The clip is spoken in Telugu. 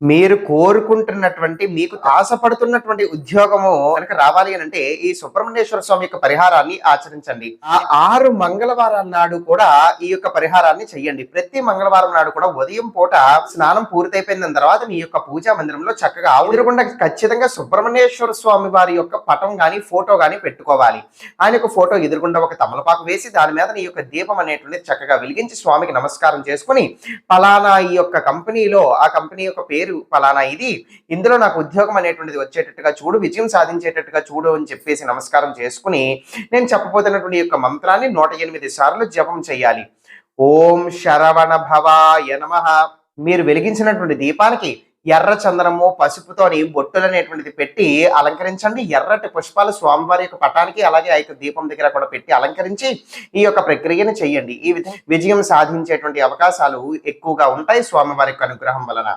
మీరు కోరుకుంటున్నటువంటి, మీకు ఆశపడుతున్నటువంటి ఉద్యోగము కనుక రావాలి అనంటే, ఈ సుబ్రహ్మణ్యేశ్వర స్వామి యొక్క పరిహారాన్ని ఆచరించండి. ఆ 6 మంగళవారాల నాడు కూడా ఈ యొక్క పరిహారాన్ని చెయ్యండి. ప్రతి మంగళవారం నాడు కూడా ఉదయం పూట స్నానం పూర్తయిపోయిన తర్వాత మీ యొక్క పూజా మందిరంలో చక్కగా ఎదురుగుండా ఖచ్చితంగా సుబ్రహ్మణ్యేశ్వర స్వామి వారి యొక్క పటం గాని, ఫోటో గాని పెట్టుకోవాలి. ఆయన యొక్క ఫోటో ఎదురుగుండా ఒక తమలపాకు వేసి దాని మీద నీ యొక్క దీపం అనేటువంటిది చక్కగా వెలిగించి స్వామికి నమస్కారం చేసుకొని, పలానా ఈ యొక్క కంపెనీలో ఆ కంపెనీ యొక్క పేరు పలానా ఇది, ఇందులో నాకు ఉద్యోగం అనేటువంటిది వచ్చేటట్టుగా చూడు, విజయం సాధించేటట్టుగా చూడు అని చెప్పేసి నమస్కారం చేసుకుని, నేను చెప్పబోతున్నటువంటి యొక్క మంత్రాన్ని 108 సార్లు జపం చేయాలి. ఓం శరవణ భవాయ నమః. మీరు వెలిగించినటువంటి దీపానికి ఎర్ర చందనము పసుపుతోని బొట్టులు అనేటువంటిది పెట్టి అలంకరించండి. ఎర్రటి పుష్పాలు స్వామివారి యొక్క పటానికి అలాగే ఆ యొక్క దీపం దగ్గర కూడా పెట్టి అలంకరించి ఈ యొక్క ప్రక్రియను చెయ్యండి. ఈ విధంగా విజయం సాధించేటువంటి అవకాశాలు ఎక్కువగా ఉంటాయి స్వామివారి యొక్క అనుగ్రహం వలన.